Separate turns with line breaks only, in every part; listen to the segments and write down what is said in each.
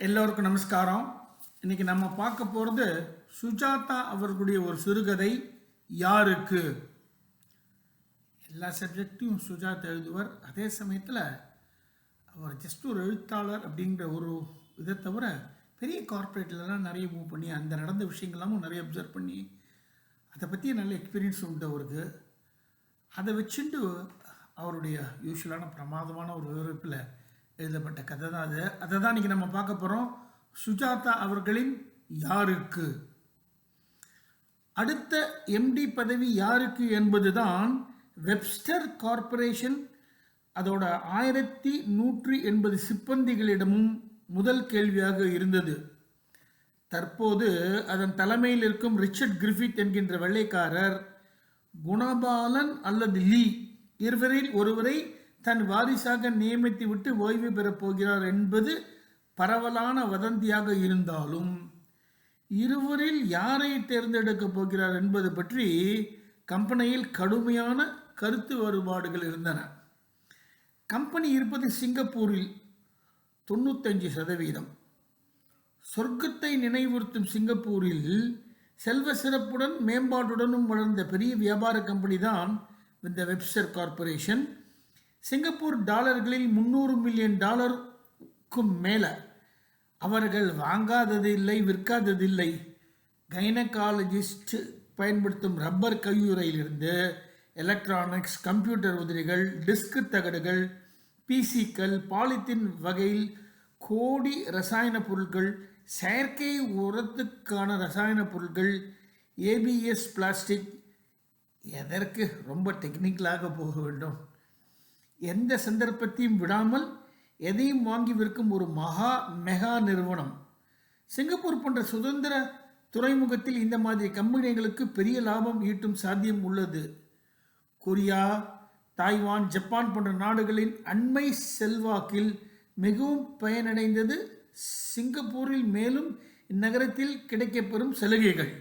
எல்லோருக்கும் நமஸ்காரம். இன்னைக்கு நம்ம பார்க்க போகிறது சுஜாதா அவர்களுடைய ஒரு சிறுகதை யாருக்கு. எல்லா சப்ஜெக்டையும் சுஜாதா எழுதுவார். அதே சமயத்தில் அவர் ஜஸ்ட் ஒரு எழுத்தாளர் அப்படிங்கிற ஒரு இதை தவிர பெரிய கார்ப்பரேட்லலாம் நிறைய மூவ் பண்ணி அந்த நடந்த விஷயங்கள்லாமும் நிறைய அப்சர்வ் பண்ணி அதை பற்றி நல்ல எக்ஸ்பீரியன்ஸ் உண்டு அவருக்கு. அதை வச்சுட்டு அவருடைய யூஸ்வலான பிரமாதமான ஒரு விவரிப்பில் எழுதப்பட்ட கதை தான் அது. அதை தான் இன்றைக்கி நம்ம பார்க்க போகிறோம். சுஜாதா அவர்களின் யாருக்கு. அடுத்த எம்டி பதவி யாருக்கு என்பது தான் வெப்ஸ்டர் கார்ப்பரேஷன் அதோட 1180 சிப்பந்திகளிடமும் முதல் கேள்வியாக இருந்தது. தற்போது அதன் தலைமையில் இருக்கும் ரிச்சர்ட் கிரிஃபித் என்கின்ற வெள்ளைக்காரர் குணபாலன் அல்லது லீ இருவரில் ஒருவரை தன் வாரிசாக நியமித்து விட்டு ஓய்வு பெறப் போகிறார் என்பது பரவலான வதந்தியாக இருந்தாலும் இருவரில் யாரை தேர்ந்தெடுக்கப் போகிறார் என்பது பற்றி கம்பெனியில் கடுமையான கருத்து வேறுபாடுகள் இருந்தன. கம்பெனி இருப்பது சிங்கப்பூரில் 95%. சொர்க்கத்தை நினைவுறுத்தும் சிங்கப்பூரில் செல்வ சிறப்புடன் மேம்பாட்டுடனும் வளர்ந்த பெரிய வியாபார கம்பெனி தான் இந்த வெப்ஸ்டர் கார்ப்பரேஷன். சிங்கப்பூர் டாலர்களில் $300 மில்லியன் மேலே அவர்கள் வாங்காதது இல்லை, விற்காதது இல்லை. கைனகாலஜிஸ்ட் பயன்படுத்தும் ரப்பர் கையுறையிலிருந்து எலக்ட்ரானிக்ஸ், கம்ப்யூட்டர் உதிரிகள், டிஸ்க் தகடுகள், பிசிக்கள், பாலித்தீன் வகையில் கோடி ரசாயன பொருட்கள், செயற்கை உரத்துக்கான ரசாயன பொருட்கள், ஏபிஎஸ் பிளாஸ்டிக். எதற்கு ரொம்ப டெக்னிக்கலாக போக வேண்டும்? எந்த சந்தர்ப்பத்தையும் விடாமல் எதையும் வாங்கி விற்கும் ஒரு மெகா நிறுவனம். சிங்கப்பூர் போன்ற சுதந்திர துறைமுகத்தில் இந்த மாதிரி கம்பெனிகளுக்கு பெரிய லாபம் ஈட்டும் சாத்தியம் உள்ளது. கொரியா, தாய்வான், ஜப்பான் போன்ற நாடுகளின் அண்மை செல்வாக்கில் மிகவும் பயனடைந்தது சிங்கப்பூரில். மேலும் இந்நகரத்தில் கிடைக்கப்பெறும் சலுகைகள்,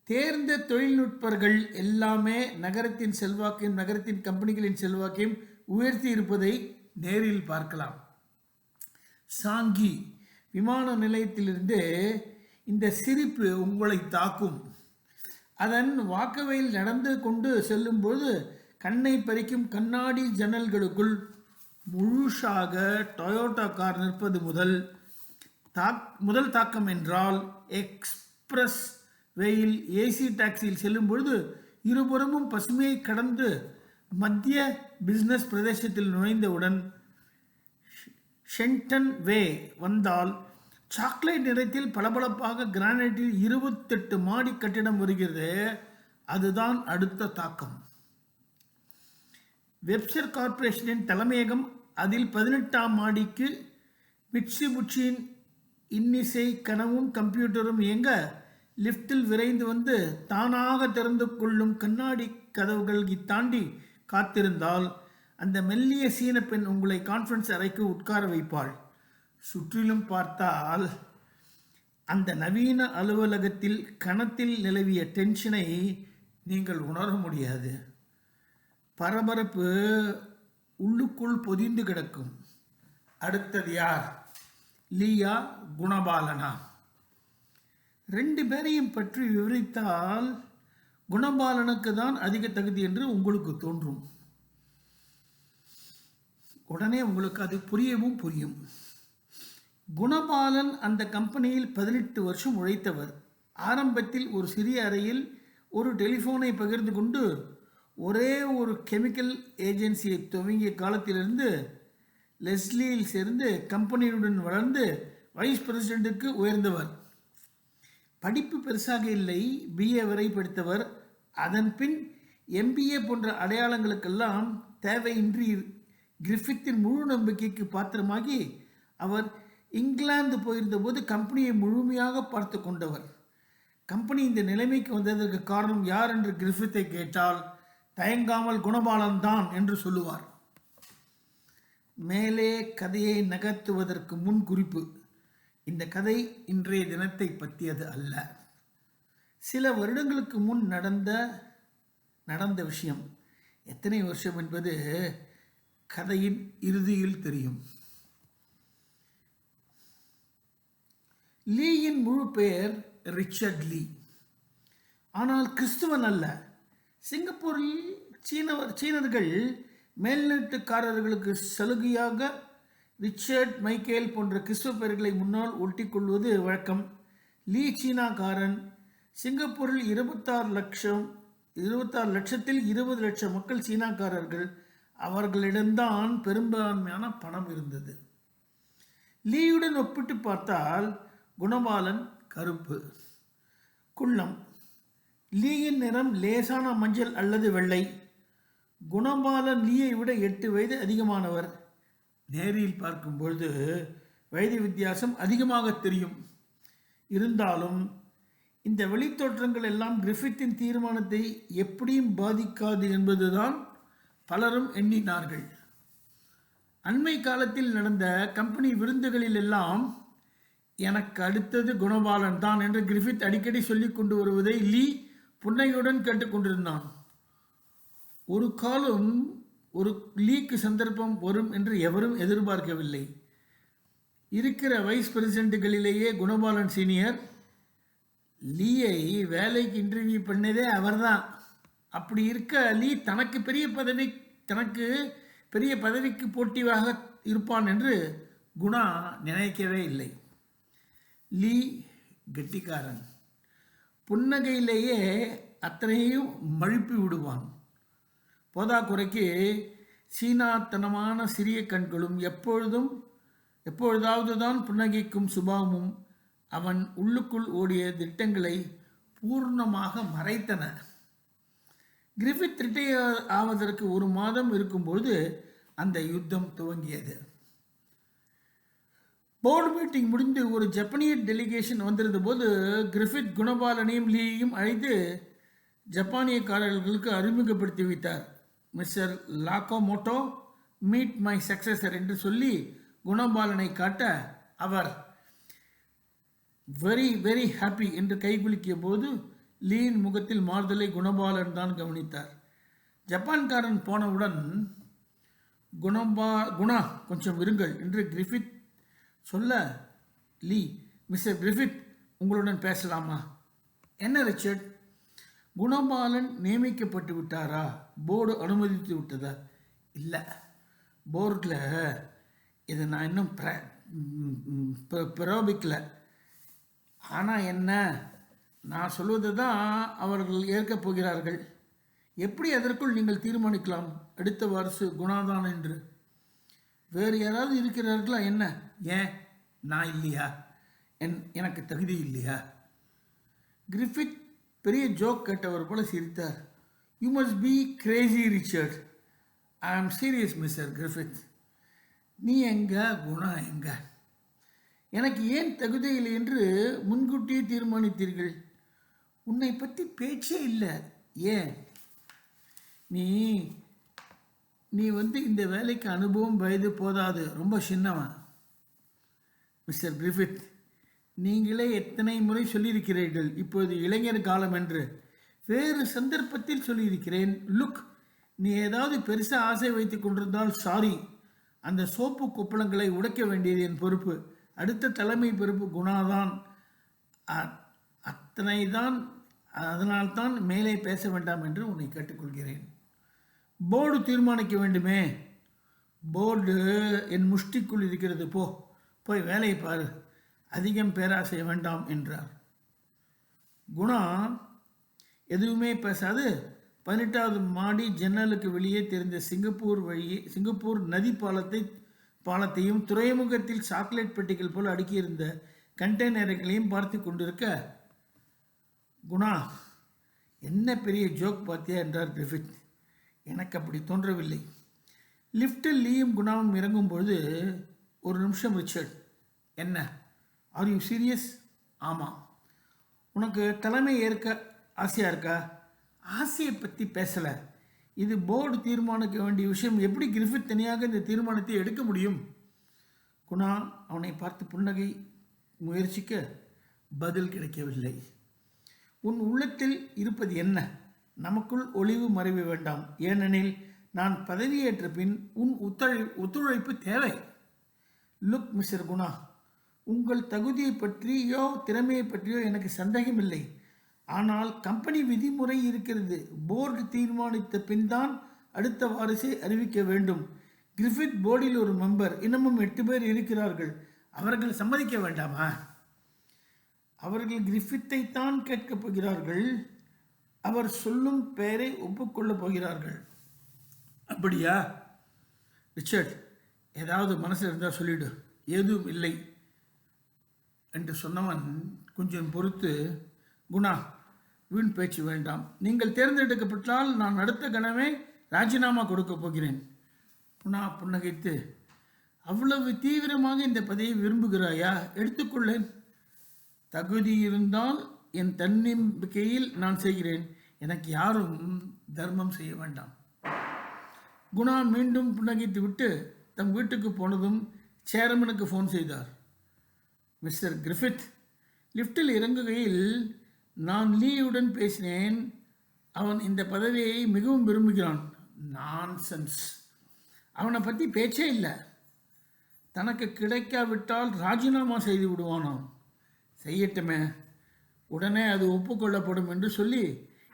தேர்ந்த தொழில்நுட்பர்கள் எல்லாமே நகரத்தின் செல்வாக்கையும் நகரத்தின் கம்பெனிகளின் செல்வாக்கையும் உயர்த்தி இருப்பதை நேரில் பார்க்கலாம். சாங்கி விமான நிலையத்திலிருந்து இந்த சிரிப்பு உங்களை தாக்கும். அதன் வாக்கவையில் நடந்து கொண்டு செல்லும்போது கண்ணை பறிக்கும் கண்ணாடி ஜன்னல்களுக்குள் முழுசாக டொயோட்டா கார் நிற்பது முதல் தாக்கம் என்றால் எக்ஸ்பிரஸ் வெயில் ஏசி டாக்ஸியில் செல்லும் பொழுது இருபுறமும் பசுமையை கடந்து மத்திய பிசினஸ் பிரதேசத்தில் நுழைந்தவுடன் ஷென்டன் வே வந்தால் சாக்லேட் நிறத்தில் பளபளப்பாக கிரானைட்டில் 28 மாடி கட்டிடம் வருகிறது. அதுதான் அடுத்த தாக்கம். வெப்ஸ்டர் கார்ப்பரேஷனின் தலைமையகம் அதில் 18ஆம் மாடிக்கு மிட்சுபிஷியின் இன்னிசை கனவும் கம்ப்யூட்டரும் இயங்க லிஃப்டில் விரைந்து வந்து தானாக திறந்து கொள்ளும் கண்ணாடி கதவுகள் தாண்டி காத்திருந்தால் அந்த மெல்லிய சீன பெண் உங்களை கான்ஃபரன்ஸ் அறைக்கு உட்கார வைப்பாள். சுற்றிலும் பார்த்தால் அந்த நவீன அலுவலகத்தில் கணத்தில் நிலவிய டென்ஷனை நீங்கள் உணர முடியாது. பரபரப்பு உள்ளுக்குள் பொதிந்து கிடக்கும். அடுத்தது யார்? லீயா, குணபாலனா? 2 பேரையும் பற்றி விவரித்தால் குணபாலனுக்கு தான் அதிக தகுதி என்று உங்களுக்கு தோன்றும். உடனே உங்களுக்கு அது புரியும். குணபாலன் அந்த கம்பெனியில் 18 வருஷம் உழைத்தவர். ஆரம்பத்தில் ஒரு சிறிய அறையில் ஒரு டெலிஃபோனை பகிர்ந்து கொண்டு ஒரே ஒரு கெமிக்கல் ஏஜென்சியை துவங்கிய காலத்திலிருந்து லெஸ்லியில் சேர்ந்து கம்பெனியுடன் வளர்ந்து வைஸ் பிரசிடென்ட்டுக்கு உயர்ந்தவர். படிப்பு பெருசாக இல்லை, பிஏ வரை படித்தவர். அதன் பின் எம்பிஏ போன்ற அடையாளங்களுக்கெல்லாம் தேவையின்றி கிரிஃபித்தின் முழு நம்பிக்கைக்கு பாத்திரமாகி அவர் இங்கிலாந்து போயிருந்த போது கம்பெனியை முழுமையாக பார்த்து கொண்டவர். கம்பெனி இந்த நிலைமைக்கு வந்ததற்கு காரணம் யார் என்று கிரிஃபித்தை கேட்டால் தயங்காமல் குணபாலன் தான் என்று சொல்லுவார். மேலே கதையை நகர்த்துவதற்கு முன் குறிப்பு: இந்த கதை இன்றைய தினத்தை பற்றியது அல்ல. சில வருடங்களுக்கு முன் நடந்த விஷயம். எத்தனை வருஷம் என்பது கதையின் இறுதியில் தெரியும். லீயின் முழு பெயர் ரிச்சர்ட் லீ. ஆனால் கிறிஸ்துவன் அல்ல. சிங்கப்பூரில் சீனர்கள் மேல்நாட்டுக்காரர்களுக்கு சலுகையாக ரிச்சர்ட், மைக்கேல் போன்ற கிறிஸ்துவ பெயர்களை முன்னால் ஒட்டிக்கொள்வது வழக்கம். லீ சீனாக்காரன். சிங்கப்பூரில் 26 லட்சத்தில் 20 லட்சம் மக்கள் சீனாக்காரர்கள். அவர்களிடம்தான் பெரும்பான்மையான பணம் இருந்தது. லீயுடன் ஒப்பிட்டு பார்த்தால் குணபாலன் கருப்பு, குள்ளம். லீயின் நிறம் லேசான மஞ்சள் அல்லது வெள்ளை. குணபாலன் லீயை விட 8 வயது அதிகமானவர். நேரில் பார்க்கும்பொழுது வயது வித்தியாசம் அதிகமாக தெரியும். இருந்தாலும் இந்த வெளித்தோற்றங்கள் எல்லாம் கிரிஃபித்தின் தீர்மானத்தை எப்படியும் பாதிக்காது என்பதுதான் பலரும் எண்ணினார்கள். அண்மை காலத்தில் நடந்த கம்பெனி விருந்துகளில் எல்லாம் எனக்கு அடுத்தது குணபாலன் தான் என்று கிரிஃபித் அடிக்கடி சொல்லிக் கொண்டு வருவதை லீ புன்னையுடன் கேட்டுக்கொண்டிருந்தான். ஒரு காலம் ஒரு லீக்கு சந்தர்ப்பம் வரும் என்று எவரும் எதிர்பார்க்கவில்லை. இருக்கிற வைஸ் பிரசிடென்ட்டுகளிலேயே குணபாலன் சீனியர். லீயை வேலைக்கு இன்டர்வியூ பண்ணதே அவர்தான். அப்படி இருக்க லீ தனக்கு பெரிய பதவிக்கு போட்டியாக இருப்பான் என்று குணா நினைக்கவே இல்லை. லீ கெட்டிக்காரன். புன்னகையிலேயே அத்தனையும் மழுப்பி விடுவான். போதாக்குறைக்கு சீனாத்தனமான சிறிய கண்களும் எப்பொழுதாவது தான் புன்னகைக்கும் சுபாவமும் அவன் உள்ளுக்குள் ஓடிய திட்டங்களை பூர்ணமாக மறைத்தன. கிரிஃபித் ரிட்டையர் ஆவதற்கு 1 மாதம் இருக்கும்போது அந்த யுத்தம் துவங்கியது. போர்டு மீட்டிங் முடிந்து ஒரு ஜப்பானிய டெலிகேஷன் வந்திருந்த போது கிரிஃபித் குணபாலனையும் லீயையும் அழைத்து ஜப்பானியக்காரர்களுக்கு அறிமுகப்படுத்தி வைத்தார். மிஸ்டர் லாக்கோமோட்டோ, மீட் மை சக்சஸர் என்று சொல்லி குணபாலனை காட்ட அவர் வெரி வெரி ஹாப்பி என்று கைகுலுக்கிய போது லீயின் முகத்தில் மாறுதலை குணபாலன் தான் கவனித்தார். ஜப்பான்காரன் போனவுடன் குணா கொஞ்சம் இருங்கள் என்று கிரிஃபித் சொல்ல, லீ, மிஸ்டர் கிரிஃபித் உங்களுடன் பேசலாமா? என்ன ரிச்சர்ட், குணபாலன் நியமிக்கப்பட்டு விட்டாரா? போர்டு அனுமதித்து விட்டதா? இல்லை, போர்டில் இதை நான் இன்னும் பிரயோபிக்கல. ஆனால் என்ன, நான் சொல்வது தான் அவர்கள் ஏற்கப் போகிறார்கள். எப்படி அதற்குள் நீங்கள் தீர்மானிக்கலாம் அடுத்த வாரிசு குணாதான் என்று? வேறு யாராவது இருக்கிறார்களா என்ன? ஏன் நான் இல்லையா? எனக்கு தகுதி இல்லையா? கிரிஃபித் பெரிய ஜோக் கேட்டவர் போல சிரித்தார். You must be crazy Richard. I am serious mister Griffith. நீ எங்க, குணா எங்க? எனக்கு ஏன் தகுதி இல்லை என்று முன்கூட்டியே தீர்மானித்தீர்கள்? உன்னை பற்றி பேச்சே இல்லை. ஏன்? நீ இந்த வேலைக்கு அனுபவம் வயது போதாது, ரொம்ப சின்னவன். மிஸ்டர் கிரிஃபித், நீங்களே எத்தனை முறை சொல்லியிருக்கிறீர்கள் இப்போது இளைஞர் காலம் என்று. வேறு சந்தர்ப்பத்தில் சொல்லியிருக்கிறேன். லுக், நீ ஏதாவது பெருசாக ஆசை வைத்து கொண்டிருந்தால் சாரி, அந்த சோப்பு கொப்பளங்களை உடைக்க வேண்டியது என் பொறுப்பு. அடுத்த தலைமை பொறுப்பு குணாதான். அத்தனை தான். அதனால்தான் மேலே பேச வேண்டாம் என்று உன்னை கேட்டுக்கொள்கிறேன். போர்டு தீர்மானிக்க வேண்டுமே. போர்டு என் முஷ்டிக்குள் இருக்கிறது. போய் வேலையை பாரு, அதிகம் பேராசை வேண்டாம் என்றார். குணா எதுவுமே பேசாது 18வது மாடி ஜன்னலுக்கு வெளியே தெரிந்த சிங்கப்பூர் நதி பாலத்தையும் துறைமுகத்தில் சாக்லேட் பெட்டிகள் போல் அடுக்கியிருந்த கண்டெய்னர்களையும் பார்த்து கொண்டிருக்க, குணா, என்ன பெரிய ஜோக் பார்த்தியா என்றார் கிரிஃபித். எனக்கு அப்படி தோன்றவில்லை. லிஃப்டில் லீயும் குணாவும் இறங்கும்பொழுது, ஒரு நிமிஷம் ரிச்சர்ட். என்ன, ஆர் யூ சீரியஸ்? ஆமாம். உனக்கு தலைமை ஏற்க ஆசையாக இருக்கா? ஆசையை பற்றி பேசலை. இது போர்டு தீர்மானிக்க வேண்டிய விஷயம். எப்படி கிரிஃபித் தனியாக இந்த தீர்மானத்தை எடுக்க முடியும்? குணா அவனை பார்த்து புன்னகை முயற்சிக்க பதில் கிடைக்கவில்லை. உன் உள்ளத்தில் இருப்பது என்ன? நமக்குள் ஒளிவு மறைவு வேண்டாம். ஏனெனில் நான் பதவியேற்ற பின் உன் ஒத்துழைப்பு தேவை. லுக் மிஸ்டர் குணா, உங்கள் தகுதியை பற்றியோ திறமையை பற்றியோ எனக்கு சந்தேகமில்லை. ஆனால் கம்பெனி விதிமுறை இருக்கிறது. போர்டு தீர்மானித்த பின் தான் அடுத்த வாரிசை அறிவிக்க வேண்டும். கிரிஃபித் போர்டில் ஒரு மெம்பர், இன்னமும் 8 பேர் இருக்கிறார்கள். அவர்கள் சம்மதிக்க வேண்டாமா? அவர்கள் கிரிஃபித்தை தான் கேட்கப் போகிறார்கள். அவர் சொல்லும் பெயரை ஒப்புக்கொள்ளப் போகிறார்கள். அப்படியா? ரிச்சர்ட், ஏதாவது மனசில் இருந்தால் சொல்லிடு. ஏதும் இல்லை என்று சொன்னவன் கொஞ்சம் பொறுத்து, குணா, வீண் பேச்சு வேண்டாம். நீங்கள் தேர்ந்தெடுக்கப்பட்டால் நான் அடுத்த கணமே ராஜினாமா கொடுக்கப் போகிறேன். குணா புன்னகைத்து, அவ்வளவு தீவிரமாக இந்த பதவியை விரும்புகிறாயா? எடுத்துக்கொள்ளேன். தகுதி இருந்தால் என் தன்னம்பிக்கையில் நான் செய்கிறேன். எனக்கு யாரும் தர்மம் செய்ய வேண்டாம். குணா மீண்டும் புன்னகைத்து விட்டு தம் வீட்டுக்கு போனதும் சேர்மனுக்கு ஃபோன் செய்தார். மிஸ்டர் கிரிஃபித், லிஃப்டில் இறங்குகையில் நான் லீயுடன் பேசினேன். அவன் இந்த பதவியை மிகவும் விரும்புகிறான். நான்சென்ஸ். அவனை பற்றி பேச்சே இல்லை. தனக்கு கிடைக்காவிட்டால் ராஜினாமா செய்து விடுவானாம். செய்யட்டுமே, உடனே அது ஒப்புக்கொள்ளப்படும் என்று சொல்லி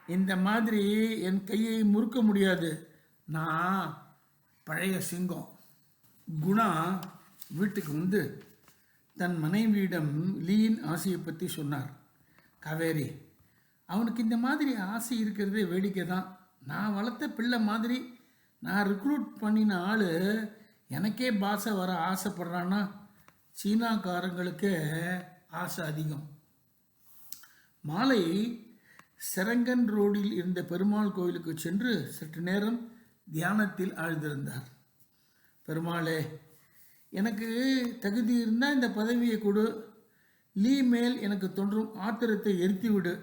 இந்த மாதிரி என் கையை முறுக்க முடியாது. நான் பழைய சிங்கம். குணா வீட்டுக்கு வந்து தன் மனைவியிடம் லீயின் ஆசையை பற்றி சொன்னார். காவேரி, அவனுக்கு இந்த மாதிரி ஆசை இருக்கிறதே வேடிக்கை தான். நான் வளர்த்த பிள்ளை மாதிரி நான் ரிக்ரூட் பண்ணின ஆள் எனக்கே பாசை வர ஆசைப்படுறான்னா சீனாக்காரங்களுக்கு ஆசை அதிகம். மாலை செரங்கன் ரோடில் இருந்த பெருமாள் கோயிலுக்கு சென்று சற்று நேரம் தியானத்தில் ஆழ்ந்திருந்தார். பெருமாளே, எனக்கு தகுதி இருந்தால் இந்த பதவியை கொடு. லீ மேல் எனக்கு தோன்றும் ஆத்திரத்தை எரித்து விடு.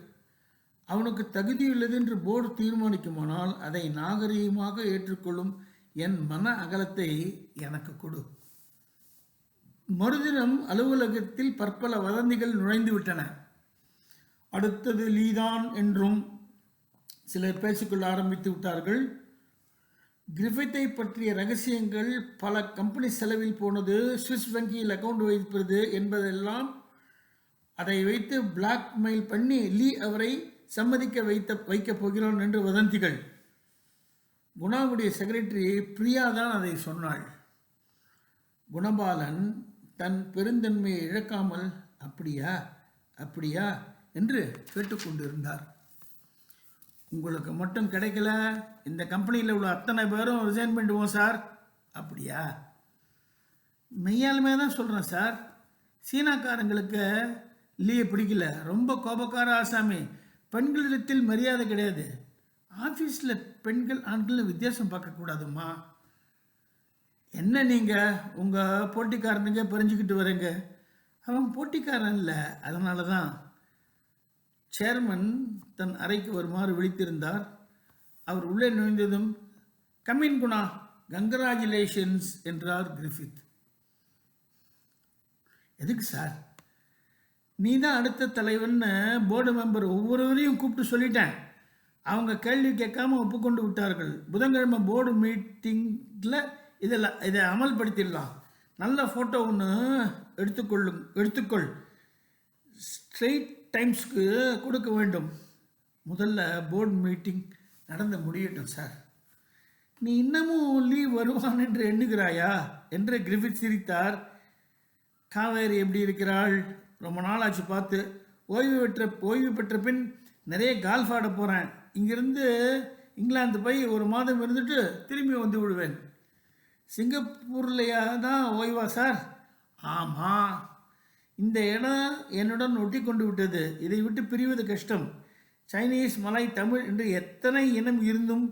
அவனுக்கு தகுதியுள்ளது என்று போர்டு தீர்மானிக்குமானால் அதை நாகரீகமாக ஏற்றுக்கொள்ளும் என் மன அகலத்தை எனக்கு கொடு. மறுதினம் அலுவலகத்தில் பற்பல வதந்திகள் நுழைந்து விட்டன. அடுத்தது லீதான் என்றும் சிலர் பேசிக்கொள்ள ஆரம்பித்து விட்டார்கள். கிரிஃபித்தை பற்றிய ரகசியங்கள், பல கம்பெனி செலவில் போனது, சுவிஸ் வங்கியில் அக்கவுண்ட் வைப்பது என்பதெல்லாம் அதை வைத்து பிளாக்மெயில் பண்ணி லீ அவரை சம்மதிக்க வைக்கப் போகிறான் என்று வதந்திகள். குணாவுடைய செக்ரட்டரி பிரியா தான் அதை சொன்னாள். குணபாலன் தன் பெருந்தன்மையை இழக்காமல் அப்படியா அப்படியா என்று கேட்டுக்கொண்டிருந்தார். உங்களுக்கு மட்டும் கிடைக்கல, இந்த கம்பெனியில் உள்ள அத்தனை பேரும் ரிசைன் பண்ணிடுவோம் சார். அப்படியா? மெய்யாலுமே தான் சொல்கிறேன் சார். சீனாக்காரங்களுக்கு லீயை பிடிக்கல. ரொம்ப கோபக்கார ஆசாமி. பெண்களிடத்தில் மரியாதை கிடையாது. ஆஃபீஸில் பெண்கள் ஆண்கள் வித்தியாசம் பார்க்கக்கூடாதும்மா. என்ன நீங்கள் உங்கள் போட்டிக்காரனுங்க புரிஞ்சுக்கிட்டு வரீங்க? அவன் போட்டிக்காரன் இல்லை. அதனால தான். சேர்மன் தன் அறைக்கு வருமாறு விழித்திருந்தார். அவர் உள்ளே நுழைந்ததும், கம்மின் குணா, கங்க்ராச்சுலேஷன்ஸ் என்றார் கிரிஃபித். எதுக்கு சார்? நீ தான் அடுத்த தலைவன்னு போர்டு மெம்பர் ஒவ்வொருவரையும் கூப்பிட்டு சொல்லிட்டேன். அவங்க கேள்வி கேட்காம ஒப்புக்கொண்டு விட்டார்கள். புதன்கிழமை போர்டு மீட்டிங்கில் இதை அமல்படுத்திடலாம். நல்ல ஃபோட்டோ ஒன்று எடுத்துக்கொள். ஸ்ட்ரெயிட் டைம்ஸ்க்கு கொடுக்க வேண்டும். முதல்ல போர்டு மீட்டிங் நடந்து முடியட்டும் சார். நீ இன்னமும் லீவ் வருவான் என்று எண்ணுகிறாயா என்று கிரிஃபித் சிரித்தார். காவேரி எப்படி இருக்கிறாள்? ரொம்ப நாளாச்சு பார்த்து. ஓய்வு பெற்ற பின் நிறைய கால்ஃப் ஆட போகிறேன். இங்கிருந்து இங்கிலாந்து போய் 1 மாதம் இருந்துட்டு திரும்பி வந்து விடுவேன். சிங்கப்பூர்லையா தான் ஓய்வா சார்? ஆமாம். இந்த இடம் என்னுடன் ஒட்டி கொண்டு விட்டது. இதை விட்டு பிரிவது கஷ்டம். சைனீஸ், மலாய், தமிழ் என்று எத்தனை இனம் இருந்தும்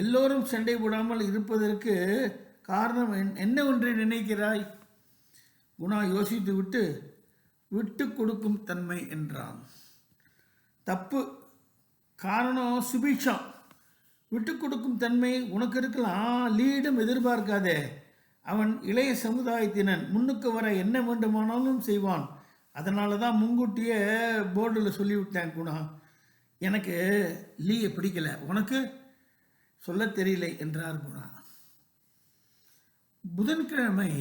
எல்லோரும் சண்டை போடாமல் இருப்பதற்கு காரணம் என்ன ஒன்றை நினைக்கிறாய்? குணா யோசித்து விட்டு கொடுக்கும் தன்மை என்றான். தப்பு. காரணம் சுபீட்சா. விட்டு கொடுக்கும் தன்மை உனக்கு இருக்கலாம், லீடும் எதிர்பார்க்காதே. அவன் இளைய சமுதாயத்தினன், முன்னுக்கு வர என்ன வேண்டுமானாலும் செய்வான். அதனால தான் முன்கூட்டியே போர்டில் சொல்லிவிட்டேன். குணா, எனக்கு லீயை பிடிக்கல, உனக்கு சொல்ல தெரியல என்றார் குணா. புதன்கிழமை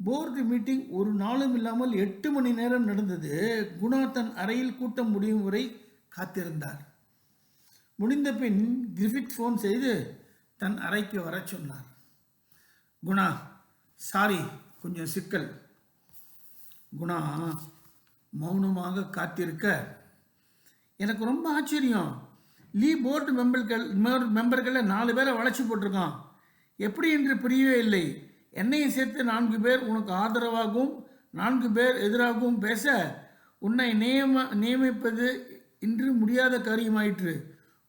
போர்டு மீட்டிங் ஒரு நாளும் இல்லாமல் 8 மணி நேரம் நடந்தது. குணா தன் அறையில் கூட்டம் முடியும் வரை காத்திருந்தார். முடிந்த பின் கிரிஃபித் ஃபோன் செய்து தன் அறைக்கு வர சொன்னார். குணா, சாரி, கொஞ்சம் சிக்கல். குணா மௌனமாக காத்திருக்க, எனக்கு ரொம்ப ஆச்சரியம். லீ போர்டு மெம்பர்களை 4 பேரை வளைச்சி போட்டிருக்கான். எப்படி என்று புரியவே இல்லை. என்னையும் சேர்த்து 4 பேர் உனக்கு ஆதரவாகவும் 4 பேர் எதிராகவும் பேச உன்னை நியமிப்பது இன்று முடியாத காரியமாயிற்று.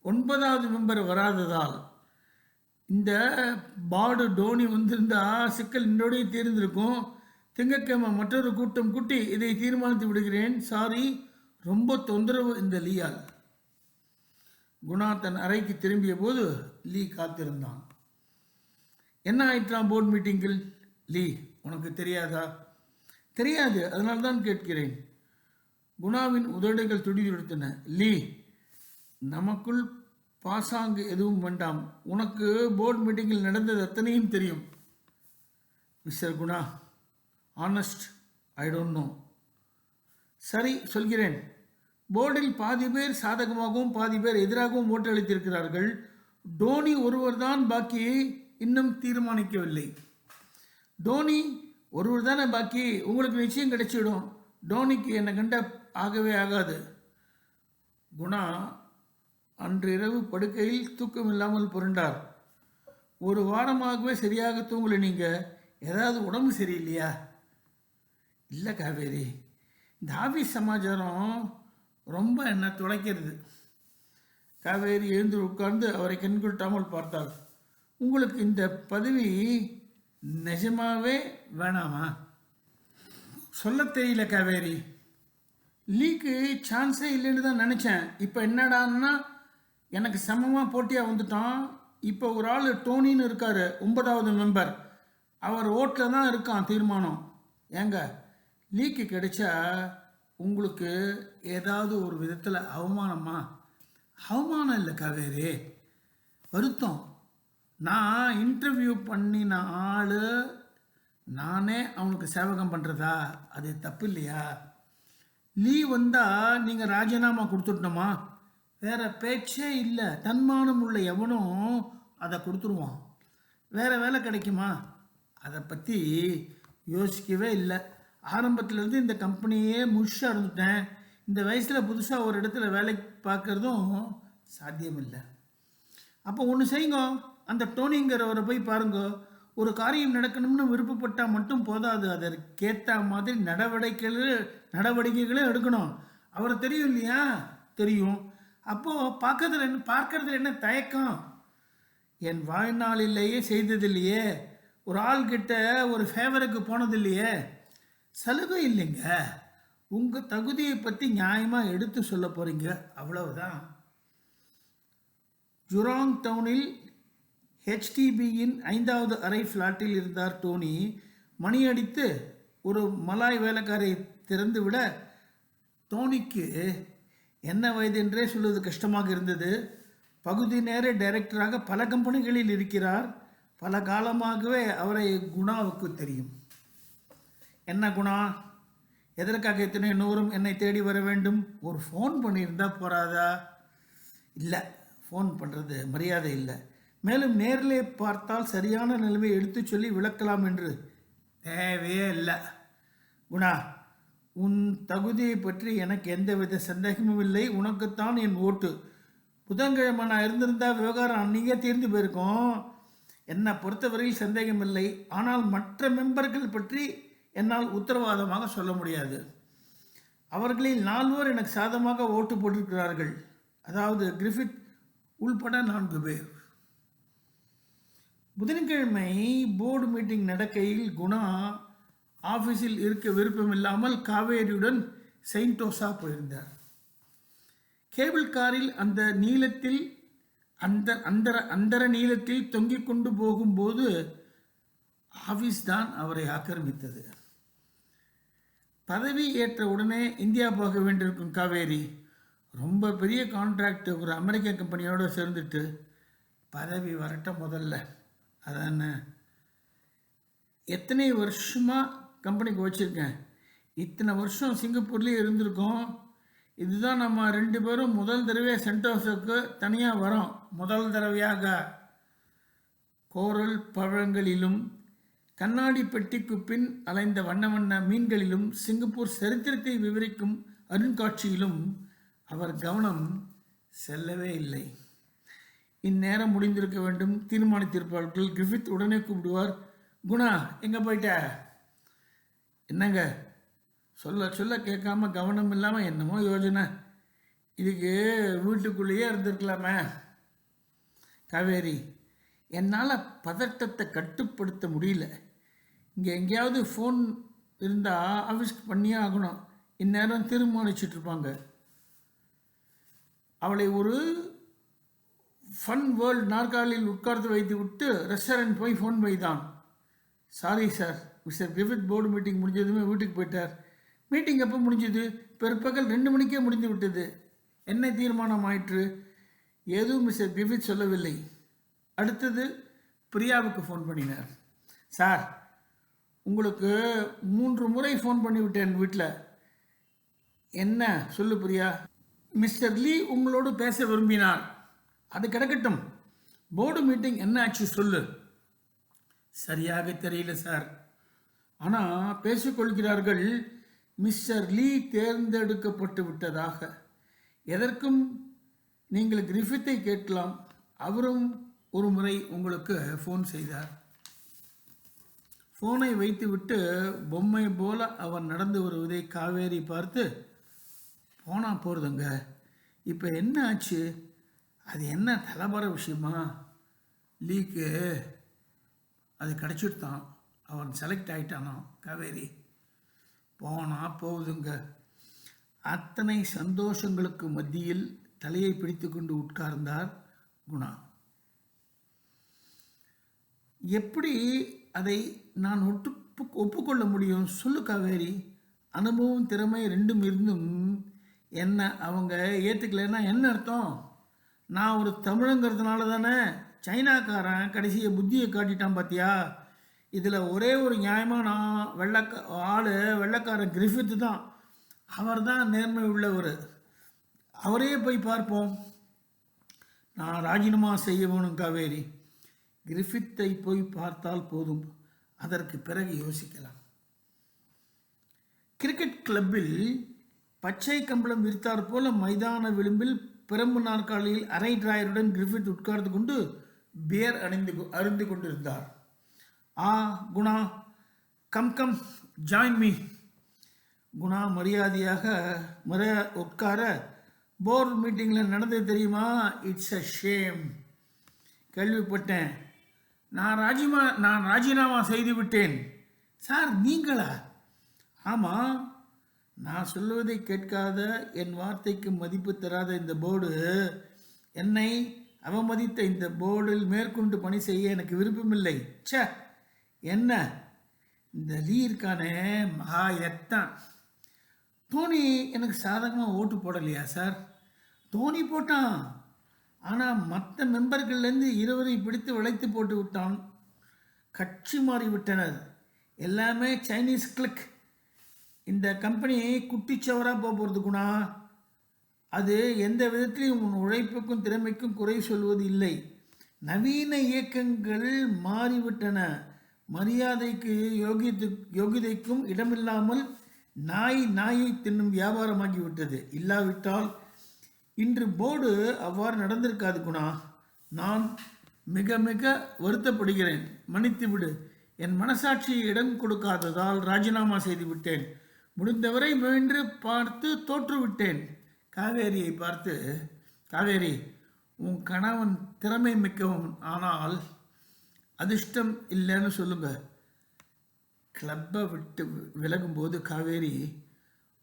9வது மெம்பர் வராததால். இந்த பாடு டோனி வந்திருந்தா சிக்கல் இன்றோடையே தீர்ந்திருக்கும். திங்கட்கிழமை மற்றொரு கூட்டம் கூட்டி இதை தீர்மானித்து விடுகிறேன். சாரி, ரொம்ப தொந்தரவு இந்த லீயால். குணா தன் அறைக்கு திரும்பிய போது லீ காத்திருந்தான். என்ன ஆயிற்றான் போர்டு மீட்டிங்கில்? லீ, உனக்கு தெரியாதா? தெரியாது, அதனால்தான் கேட்கிறேன். குணாவின் உதடுகள் துடிதுடித்தன. லீ, நமக்குள் பாசாங்கு எதுவும் வேண்டாம். உனக்கு போர்டு மீட்டிங்கில் நடந்தது அத்தனையும் தெரியும். Mister Guna, honest, I don't know. சரி, சொல்கிறேன். போர்டில் பாதி பேர் சாதகமாகவும் பாதி பேர் எதிராகவும் ஓட்டளித்திருக்கிறார்கள். டோனி ஒருவர் தான் பாக்கி, இன்னும் தீர்மானிக்கவில்லை. டோனி ஒருவர் தானே பாக்கி, உங்களுக்கு நிச்சயம் கிடைச்சிடும். டோனிக்கு என்னை கண்ட ஆகவே ஆகாது. குணா அன்றிரவு படுக்கையில் தூக்கம் இல்லாமல் புரண்டார். ஒரு வாரமாகவே சரியாக தூங்கலை. நீங்கள் ஏதாவது உடம்பு சரியில்லையா? இல்லை காவேரி, இந்த ஆஃபீஸ் சமாச்சாரம் ரொம்ப என்னை துளைக்கிறது. காவேரி எழுந்து உட்கார்ந்து அவரை கண்கொட்டாமல் பார்த்தாள். உங்களுக்கு இந்த பதவி நிஜமாவே வேணாமா? சொல்ல தெரியல காவேரி. லீக்கு சான்ஸே இல்லைன்னு தான் நினச்சேன். இப்போ என்னடான்னா எனக்கு சமமாக போட்டியாக வந்துட்டான். இப்போ ஒரு ஆள் டோனின்னு இருக்கார், 9வது மெம்பர். அவர் ஓட்டில் தான் இருக்கான் தீர்மானம். ஏங்க, லீக்கு கிடைச்சா உங்களுக்கு ஏதாவது ஒரு விதத்தில் அவமானமா? அவமானம் இல்லை காவேரி, வருத்தம். நான் இன்டர்வியூ பண்ணின ஆள் நானே அவனுக்கு சேவகம் பண்ணுறதா? அது தப்பு இல்லையா? லீ வந்தால் நீங்கள் ராஜினாமா கொடுத்துட்டோமா? வேறு பேச்சே இல்லை. தன்மானம் உள்ள எவனும் அதை கொடுத்துருவான். வேறு வேலை கிடைக்குமா? அதை பற்றி யோசிக்கவே இல்லை. ஆரம்பத்துலேருந்து இந்த கம்பெனியே முழுசாக இருந்துட்டேன். இந்த வயசில் புதுசாக ஒரு இடத்துல வேலை பார்க்குறதும் சாத்தியமில்லை. அப்போ ஒன்று செய்யுங்க, அந்த டோனிங்கிறவரை போய் பாருங்க. ஒரு காரியம் நடக்கணும்னு விருப்பப்பட்டால் மட்டும் போதாது, அதற்கேற்ற மாதிரி நடவடிக்கைகளும் எடுக்கணும். அவரை தெரியும் இல்லையா? தெரியும். அப்போது பார்க்கறதுல என்ன தயக்கம்? என் வாழ்நாளிலேயே செய்ததில்லையே. ஒரு ஆள்கிட்ட ஒரு ஃபேவருக்கு போனதில்லையே. சலுகை இல்லைங்க. உங்கள் தகுதியை பற்றி நியாயமாக எடுத்து சொல்ல போகிறீங்க, அவ்வளவுதான். ஜுராங் டவுனில் ஹெச்டிபியின் 5வது அறை ஃப்ளாட்டில் இருந்தார் டோனி. மணி அடித்து ஒரு மலாய் வேலைக்காரை திறந்து விட டோனிக்கு என்ன வயது என்றே சொல்வது கஷ்டமாக இருந்தது. பகுதி நேர டைரக்டராக பல கம்பெனிகளில் இருக்கிறார். பல காலமாகவே அவரை குணாவுக்கு தெரியும். என்ன குணா, எதற்காக இத்தனை நூறும் என்னை தேடி வர வேண்டும்? ஒரு ஃபோன் பண்ணியிருந்தா போறாதா? இல்லை, ஃபோன் பண்ணுறது மரியாதை இல்லை. மேலும் நேரிலே பார்த்தால் சரியான நிலைமையை எடுத்து சொல்லி விளக்கலாம் என்று தேவையே இல்லை. குணா, உன் தகுதியை பற்றி எனக்கு எந்தவித சந்தேகமும் இல்லை. உனக்குத்தான் என் ஓட்டு. புதன்கிழமை நான் இருந்திருந்தால் விவகாரம் அன்றைக்கே தீர்ந்து போயிருக்கோம். என்னை பொறுத்தவரையில் சந்தேகம் இல்லை. ஆனால் மற்ற மெம்பர்கள் பற்றி என்னால் உத்தரவாதமாக சொல்ல முடியாது. அவர்களில் 4 பேர் எனக்கு சாதகமாக ஓட்டு போட்டிருக்கிறார்கள். அதாவது கிரிஃபித் உள்பட 4 பேர். புதன்கிழமை போர்டு மீட்டிங் நடக்கையில் குணா ஆஃபீஸில் இருக்க விருப்பமில்லாமல் காவேரியுடன் செயின்டோசா போயிருந்தார். கேபிள் காரில் அந்தர நீளத்தில் தொங்கிக் கொண்டு போகும்போது ஆஃபீஸ் தான் அவரை ஆக்கிரமித்தது. பதவி ஏற்ற உடனே இந்தியா போக வேண்டியிருக்கும் காவேரி. ரொம்ப பெரிய கான்ட்ராக்ட், ஒரு அமெரிக்க கம்பெனியோடு சேர்ந்துட்டு. பதவி வரட்ட முதல்ல, அதான. எத்தனை வருஷமாக கம்பெனிக்கு வச்சுருக்கேன். இத்தனை வருஷம் சிங்கப்பூர்லேயே இருந்திருக்கோம். இதுதான் நம்ம 2 பேரும் முதல் தடவையாக சென்டோஸுக்கு தனியாக வரோம். முதல் தடவையாக கோரல் பழங்களிலும் கண்ணாடி பெட்டிக்கு பின் அலைந்த வண்ண வண்ண மீன்களிலும் சிங்கப்பூர் சரித்திரத்தை விவரிக்கும் அருங்காட்சியிலும் அவர் கவனம் செல்லவே இல்லை. இந்நேரம் முடிந்திருக்க வேண்டும் தீர்மானித்திருப்பார்கள். கிரிஃபித் உடனே கூப்பிடுவார். குணா, எங்கே போயிட்ட? என்னங்க, சொல்ல சொல்ல கேட்காம கவனம் இல்லாமல் என்னமோ யோஜனை. இதுக்கு வீட்டுக்குள்ளேயே இருந்திருக்கலாமே. காவேரி, என்னால் பதட்டத்தை கட்டுப்படுத்த முடியல. இங்கே எங்கேயாவது ஃபோன் இருந்தால் ஆஃபீஸ்க்கு பண்ணியே ஆகணும். இந்நேரம் தீர்மானிச்சிட்ருப்பாங்க. அவளை ஒரு ஃபன் வேர்ல்டு நாற்காலியில் உட்கார்ந்து வைத்து விட்டு ரெஸ்டாரண்ட் போய் ஃபோன் வைத்தான். Sorry sir, mister Griffith board meeting முடிஞ்சதுமே வீட்டுக்கு போயிட்டார். மீட்டிங் எப்போ முடிஞ்சது? பிற்பகல் 2 மணிக்கே முடிந்து விட்டது. என்ன தீர்மானம் ஆயிற்று? ஏதும் மிஸ்டர் கிரிஃபித் சொல்லவில்லை. அடுத்தது பிரியாவுக்கு ஃபோன் பண்ணினார். சார், உங்களுக்கு 3 முறை ஃபோன் பண்ணிவிட்டேன் வீட்டில். என்ன சொல்லு பிரியா? மிஸ்டர் லீ உங்களோடு பேச விரும்பினார். அது கிடக்கட்டும். போர்டு மீட்டிங் என்ன ஆச்சு சொல்லு. சரியாக தெரியல சார். ஆனால் பேசிக்கொள்கிறார்கள் மிஸ்டர் லீ தேர்ந்தெடுக்கப்பட்டு விட்டதாக. எதற்கும் நீங்கள் கிரிஃபித்தை கேட்கலாம். அவரும் ஒரு முறை உங்களுக்கு ஃபோன் செய்தார். ஃபோனை வைத்துவிட்டு பொம்மை போல அவர் நடந்து வருவதை காவேரி பார்த்து, போனால் போகிறதுங்க, இப்போ என்ன ஆச்சு? அது என்ன தலைபர விஷயமா? லீக்கு அது கிடச்சிட்டான், அவன் செலக்ட் ஆகிட்டானோ. காவேரி, போனால் போகுதுங்க. அத்தனை சந்தோஷங்களுக்கு மத்தியில் தலையை பிடித்து கொண்டு உட்கார்ந்தார் குணா. எப்படி அதை நான் ஒப்புக்கொள்ள முடியும்? சொல்லு காவேரி. அனுபவம் திறமை 2 இருந்தும் என்ன அவங்க ஏற்றுக்கலைன்னா என்ன அர்த்தம்? நான் ஒரு தமிழங்கிறதுனால தானே. சைனாக்காரன் கடைசியை புத்தியை காட்டிட்டான் பார்த்தியா? இதில் ஒரே ஒரு நியாயமாக நான் வெள்ளைக்காரன் கிரிஃபித் தான். அவர் தான் நேர்மை உள்ளவர். அவரே போய் பார்ப்போம். நான் ராஜினாமா செய்ய வேணும் காவேரி. கிரிஃபித்தை போய் பார்த்தால் போதும், அதற்கு பிறகு யோசிக்கலாம். கிரிக்கெட் கிளப்பில் பச்சை கம்பளம் விரித்தார் போல மைதான விளிம்பில் பிரம்பு நாற்காலியில் அரை டிராயருடன் கிரிஃபித் உட்கார்ந்து கொண்டு பியர் அருந்து கொண்டிருந்தார். Guna, come join me. Guna மரியாதையாக உட்கார, போர்டு மீட்டிங்கில் நடந்தது தெரியுமா? It's a shame. கேள்விப்பட்டேன். நான் ராஜினாமா செய்து விட்டேன். சார், நீங்களா? ஆமாம். நான் சொல்லுவதை கேட்காத, என் வார்த்தைக்கு மதிப்பு தராத இந்த போர்டு, என்னை அவமதித்த இந்த போர்டில் மேற்கொண்டு பணி செய்ய எனக்கு விருப்பமில்லை. என்ன இந்த லீ இருக்கானே, மகா எத்தான். தோனி எனக்கு சாதகமாக ஓட்டு போடலையா சார்? தோனி போட்டான். ஆனால் மற்ற மெம்பர்கள்லேருந்து 20 பிடித்து விளைத்து போட்டு விட்டான். கட்சி மாறிவிட்டனர். எல்லாமே சைனீஸ் கிளிக். இந்த கம்பெனி குட்டிச்சவராக போகிறது குணா. அது எந்த விதத்திலையும் உன் உழைப்புக்கும் திறமைக்கும் குறை சொல்வது இல்லை. நவீன இயக்கங்கள் மாறிவிட்டன. மரியாதைக்கு யோகிதைக்கும் இடமில்லாமல் நாயை தின்னும் வியாபாரமாகிவிட்டது. இல்லாவிட்டால் இன்று போர்டு அவ்வாறு நடந்திருக்காது குணா. நான் மிக மிக வருத்தப்படுகிறேன். மன்னித்து விடு. என் மனசாட்சியை இடம் கொடுக்காததால் ராஜினாமா செய்து விட்டேன். முடிந்தவரை முயன்று பார்த்து தோற்றுவிட்டேன். காவேரியை பார்த்து, காவேரி, உன் கணவன் திறமை மிக்கவன், ஆனால் அதிர்ஷ்டம் இல்லைன்னு சொல்லுங்க. கிளப்பை விட்டு விலகும்போது காவேரி,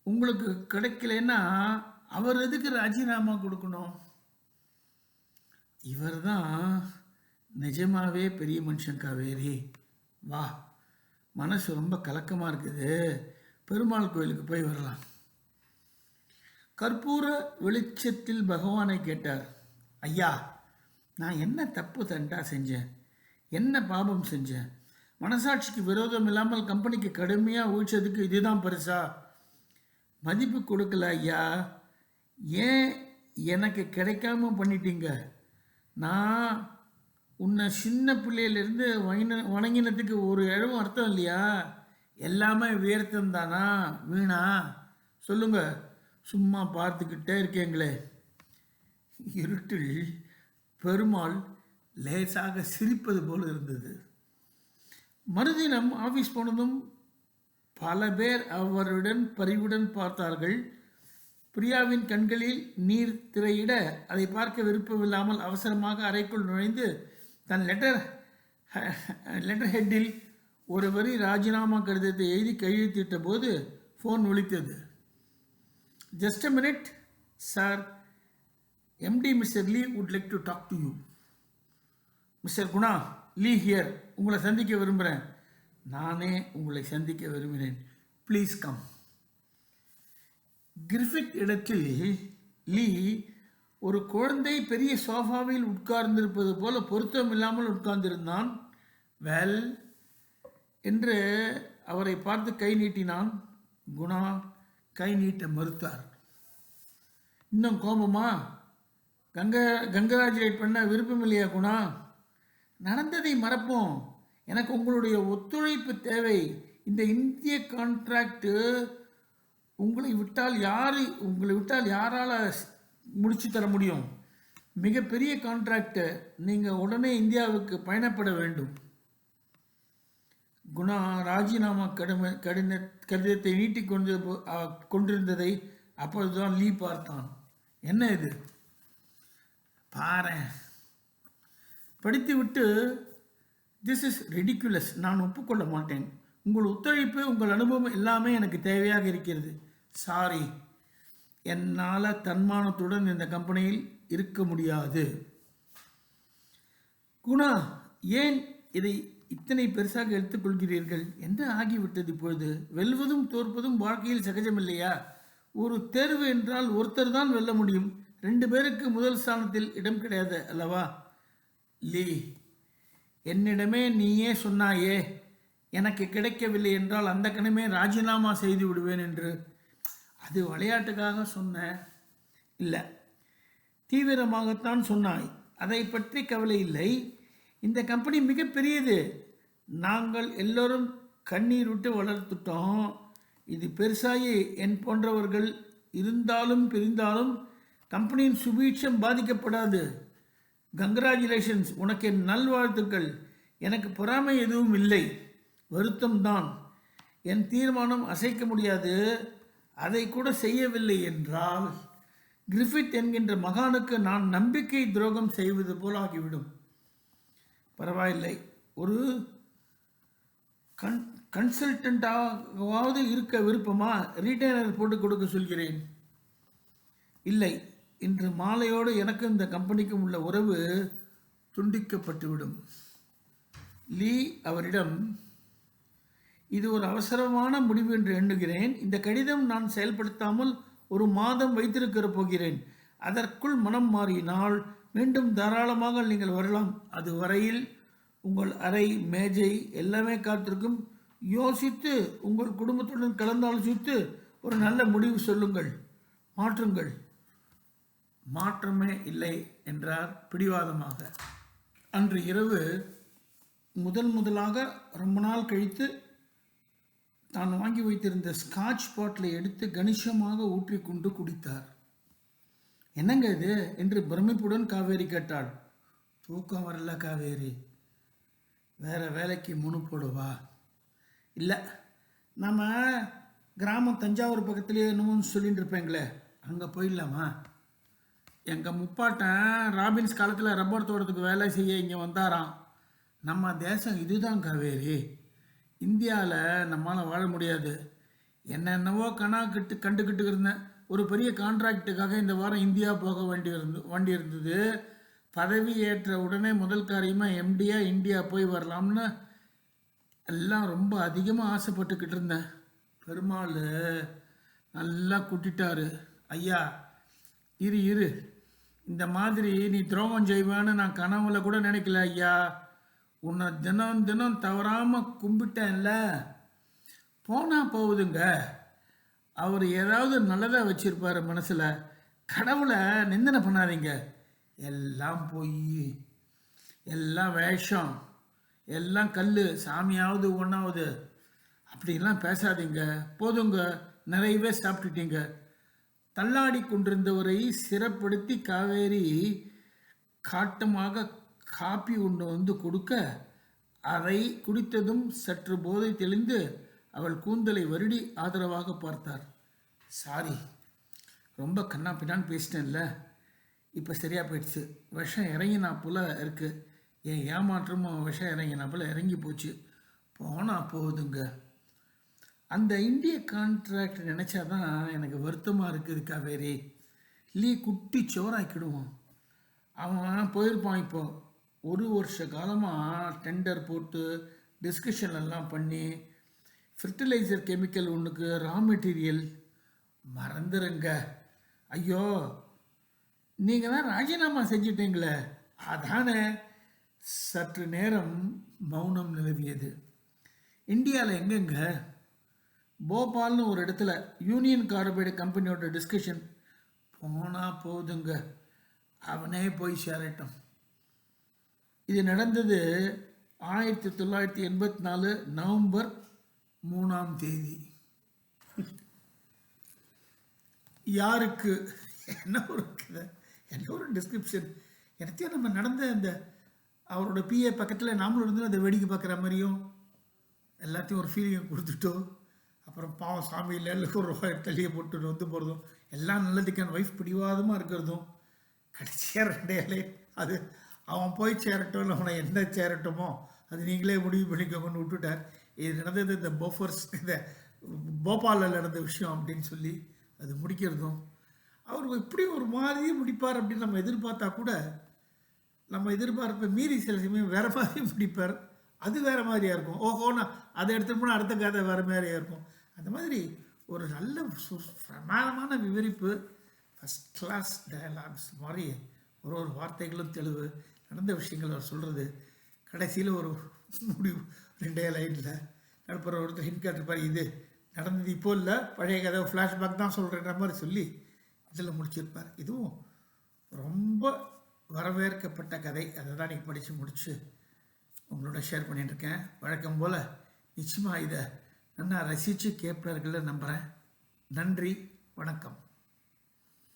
உங்களுக்கு கிடைக்கலன்னா அவர் எதுக்கு ராஜினாமா கொடுக்கணும்? இவர் தான் நிஜமாவே பெரிய மனுஷன் காவேரி. வா, மனசு ரொம்ப கலக்கமாக இருக்குது. பெருமாள் கோயிலுக்கு போய் வரலாம். கற்பூர வெளிச்சத்தில் பகவானை கேட்டார். ஐயா, நான் என்ன தப்பு தண்டா செஞ்சேன்? என்ன பாபம் செஞ்சேன்? மனசாட்சிக்கு விரோதம் இல்லாமல் கம்பெனிக்கு கடுமையாக ஊழிச்சதுக்கு இதுதான் பரிசா? மதிப்பு கொடுக்கல ஐயா. ஏன் எனக்கு கிடைக்காம பண்ணிட்டீங்க? நான் உன்னை சின்ன பிள்ளையிலேருந்து வணங்கினதுக்கு ஒரு இழவும் அர்த்தம் இல்லையா? எல்லாமே வியர்த்தம் தானா, வீணா? சொல்லுங்க, சும்மா பார்த்துக்கிட்டே இருக்கீங்களே. இருட்டில் பெருமாள் லேசாக சிரிப்பது போல் இருந்தது. மறுதினம் ஆஃபீஸ் போனதும் பல பேர் அவருடன் பரிவுடன் பார்த்தார்கள். பிரியாவின் கண்களில் நீர் திரையிட அதை பார்க்க விருப்பமில்லாமல் அவசரமாக அறைக்குள் நுழைந்து தன் லெட்டர் ஹெட்டில் ஒரு வரி ராஜினாமா கடிதத்தை எழுதி கையெழுத்திட்ட போது ஃபோன் ஒலித்தது. Just a minute sir, MD Mister Lee would like to talk to you. Mister Guna, Lee here. உங்களை சந்திக்க விரும்புகிறேன். நானே உங்களை சந்திக்க விரும்பினேன். Please come. கிரிஃபித் இடத்தில் லீ ஒரு குழந்தை பெரிய சோஃபாவில் உட்கார்ந்திருப்பது போல பொருத்தம் இல்லாமல் உட்கார்ந்திருந்தான். வெல் என்று அவரை பார்த்து கை நீட்டினான். குணா கை நீட்ட மறுத்தார். இன்னும் கோபமா? கங்கராஜுலேட் பண்ண விருப்பம் இல்லையா குணா? நடந்ததை மறப்போம். எனக்கு உங்களுடைய ஒத்துழைப்பு தேவை. இந்த இந்திய கான்ட்ராக்டு உங்களை விட்டால் யாரால் முடிச்சு தர முடியும்? மிகப்பெரிய கான்ட்ராக்டு. நீங்கள் உடனே இந்தியாவுக்கு பயணப்பட வேண்டும். குணா ராஜினாமா கடிதத்தை நீட்டி கொண்டிருந்ததை அப்பொழுதுதான் லீ பார்த்தான். என்ன இது? பாரேன். படித்துவிட்டு, திஸ் இஸ் ரெடிகுலஸ், நான் ஒப்புக்கொள்ள மாட்டேன். உங்கள் ஒத்துழைப்பு, உங்கள் அனுபவம் எல்லாமே எனக்கு தேவையாக இருக்கிறது. சாரி, என்னால் தன்மானத்துடன் இந்த கம்பெனியில் இருக்க முடியாது. குணா, ஏன் இதை இத்தனை பெருசாக எடுத்துக்கொள்கிறீர்கள்? என்ன ஆகிவிட்டது இப்பொழுது? வெல்வதும் தோற்பதும் வாழ்க்கையில் சகஜமில்லையா? ஒரு தேர்வு என்றால் ஒருத்தர் தான் வெல்ல முடியும். 2 பேருக்கு முதல் ஸ்தானத்தில் இடம் கிடையாது அல்லவா? லீ, என்னிடமே நீயே சொன்னாயே எனக்கு கிடைக்கவில்லை என்றால் அந்த கணமே ராஜினாமா செய்து விடுவேன் என்று. அது விளையாட்டுக்காக சொன்ன. இல்லை, தீவிரமாகத்தான் சொன்னாய். அதை பற்றி கவலை இல்லை. இந்த கம்பெனி மிகப்பெரியது. நாங்கள் எல்லோரும் கண்ணீர் விட்டு வளர்த்துட்டோம். இது பெருசாகி என் போன்றவர்கள் இருந்தாலும் பிரிந்தாலும் கம்பெனியின் சுபீட்சம் பாதிக்கப்படாது. கங்க்ராச்சுலேஷன்ஸ், உனக்கு என் நல்வாழ்த்துக்கள். எனக்கு பொறாமை எதுவும் இல்லை, வருத்தம்தான். என் தீர்மானம் அசைக்க முடியாது. அதை கூட செய்யவில்லை என்றால் கிரிஃபித் என்கின்ற மகானுக்கு நான் நம்பிக்கை துரோகம் செய்வது போல் ஆகிவிடும். பரவாயில்லை, ஒரு கன்சல்டண்ட்டாவது இருக்க விருப்பமா? ரீட்டைனர் போட்டு கொடுக்க சொல்கிறேன். இல்லை, இன்று மாலையோடு எனக்கும் இந்த கம்பெனிக்கும் உள்ள உறவு துண்டிக்கப்பட்டுவிடும். லீ அவரிடம், இது ஒரு அவசரமான முடிவு என்று எண்ணுகிறேன். இந்த கடிதம் நான் செயல்படுத்தாமல் 1 மாதம் வைத்திருக்கிற போகிறேன். அதற்குள் மனம் மாறினால் மீண்டும் தாராளமாக நீங்கள் வரலாம். அது வரையில் உங்கள் அறை, மேஜை எல்லாமே காத்திருக்கும். யோசித்து உங்கள் குடும்பத்துடன் கலந்தாலோசித்து ஒரு நல்ல முடிவு சொல்லுங்கள். மாற்றுங்கள். மாற்றமே இல்லை என்றார் பிடிவாதமாக. அன்று இரவு முதலாக ரொம்ப நாள் கழித்து தான் வாங்கி வைத்திருந்த ஸ்காட்ச் பாட்டிலை எடுத்து கணிசமாக ஊற்றிக்கொண்டு குடித்தார். என்னங்க இது என்று பிரமிப்புடன் காவேரி கேட்டாள். தூக்கம் வரல காவேரி. வேற வேலைக்கு முனு போடுவா? இல்லை, நம்ம கிராமம் தஞ்சாவூர் பக்கத்துலேயே என்னமோன்னு சொல்லிட்டு இருப்பேங்களே, அங்கே போயிடலாமா? எங்கள் முப்பாட்டன் ராபின்ஸ் காலத்தில் ரப்பர் தோட்டத்துக்கு வேலை செய்ய இங்கே வந்தாராம். நம்ம தேசம் இதுதான் காவேரி. இந்தியாவில் நம்மளால் வாழ முடியாது. என்னென்னவோ கண்டுக்கிட்டு இருந்தேன். ஒரு பெரிய கான்ட்ராக்டுக்காக இந்த வாரம் இந்தியா போக வேண்டியிருந்தது. பதவி ஏற்ற உடனே முதல் காரியமாக எம்டியாக இந்தியா போய் வரலாம்னு எல்லாம் ரொம்ப அதிகமாக ஆசைப்பட்டுக்கிட்டு இருந்தேன். பெருமாள் நல்லா கூட்டிட்டாரு. ஐயா, இரு, இந்த மாதிரி நீ துரோகம் செய்வேன்னு நான் கனவுல கூட நினைக்கல ஐயா. உன்னை தினம் தினம் தவறாமல் கும்பிட்டேன்ல, போனால் போகுதுங்க. அவர் ஏதாவது நல்லதாக வச்சுருப்பார் மனசில். கடவுளை நிந்தனை பண்ணாதீங்க. எல்லாம் பொய், எல்லாம் வேஷம், எல்லாம் கல், சாமியாவது ஒன்றாவது அப்படின்லாம் பேசாதீங்க. போதுங்க, நிறையவே சாப்பிட்டுட்டீங்க. தள்ளாடி கொண்டிருந்தவரை சிறப்படுத்தி காவேரி காட்டமாக காப்பி கொண்டு வந்து கொடுக்க, அதை குடித்ததும் சற்று போதை தெளிந்து அவள் கூந்தலை வருடி ஆதரவாக பார்த்தார். சாரி, ரொம்ப கண்ணா பின்னான்னு பேசிட்டேன்ல, இப்போ சரியாக போயிடுச்சு. விஷம் இறங்கினா போல் இருக்குது. என் ஏமாற்றமும் விஷம் இறங்கினா போல் இறங்கி போச்சு. போனால் போகுதுங்க. அந்த இந்திய கான்ட்ராக்ட் நினச்சாதான் எனக்கு வருத்தமாக இருக்குது காவேரி. இல்லையே குட்டி சோறாக்கிடுவோம். அவன் போயிருப்பான். இப்போ ஒரு வருஷ காலமாக டெண்டர் போட்டு டிஸ்கஷன் எல்லாம் பண்ணி ஃபெர்டிலைசர் கெமிக்கல் ஒன்றுக்கு ரா மெட்டீரியல் மறந்துடுங்க. ஐயோ, நீங்கள் தான் ராஜினாமா செஞ்சிட்டீங்களே, அதானே. சற்று நேரம் மௌனம் நிலவியது. இந்தியாவில் எங்கெங்க? போபால்னு ஒரு இடத்துல யூனியன் கார்பைடு கம்பெனியோட டிஸ்கஷன். போனால் போதுங்க, அவனே போய் சேரட்டும். இது நடந்தது 1984 நவம்பர் 3 யாருக்கு? என்ன ஒரு கதை, என்ன ஒரு டிஸ்கிரிப்ஷன். எனத்தையும் நம்ம நடந்த அந்த அவரோட பிஏ பக்கத்தில் நாமளும் இருந்து அதை வேடிக்கை பார்க்குற மாதிரியும் எல்லாத்தையும் ஒரு ஃபீலிங்கை கொடுத்துட்டோம். அப்புறம் பாவம் சாமி இல்லை ஒரு ரூபாய் தள்ளியை போட்டு வந்து போகிறதும், எல்லாம் நல்லதுக்கான ஒய்ஃப் பிடிவாதமாக இருக்கிறதும், கடைசியாக 2 அது அவன் போய் சேரட்டும் இல்லை அவனை என்ன சேரட்டுமோ அது நீங்களே முடிவு பண்ணிக்கோங்கன்னு விட்டுட்டார். இது நடந்தது இந்த போஃபர்ஸ், இந்த போபாலில் நடந்த விஷயம் அப்படின்னு சொல்லி அது முடிக்கிறதும், அவர் இப்படி ஒரு மாதிரியே முடிப்பார் அப்படின்னு நம்ம எதிர்பார்த்தா கூட நம்ம எதிர்பார்ப்பை மீறி சில சமயம் வேறு மாதிரி முடிப்பார். அது வேறு மாதிரியாக இருக்கும். ஓஹோன்னா அதை எடுத்துகிட்டு போனால் அடுத்த கதை வேறு மாதிரியாக இருக்கும். அந்த மாதிரி ஒரு நல்ல பிரமாதமான விவரிப்பு, ஃபஸ்ட் கிளாஸ் டயலாக்ஸ் மாதிரி ஒரு வார்த்தைகளும் தெளிவு, நடந்த விஷயங்கள் அவர் சொல்கிறது. கடைசியில் ஒரு முடிவு 2 லைனில் நடுப்புற ஒருத்தர் ஹிண்ட் காட்டிருப்பார். இது நடந்தது இப்போ இல்லை, பழைய கதை ஃப்ளாஷ்பேக் தான் சொல்கிறேன்ற மாதிரி சொல்லி இதில் முடிச்சிருப்பார். இதுவும் ரொம்ப வரவேற்கப்பட்ட கதை. அதை தான் நீங்கள் படித்து முடித்து உங்களோட ஷேர் பண்ணிட்டுருக்கேன். வழக்கம் போல் நிச்சயமாக இதை நல்லா ரசித்து கேட்பார்கள்னு நம்புகிறேன். நன்றி, வணக்கம்.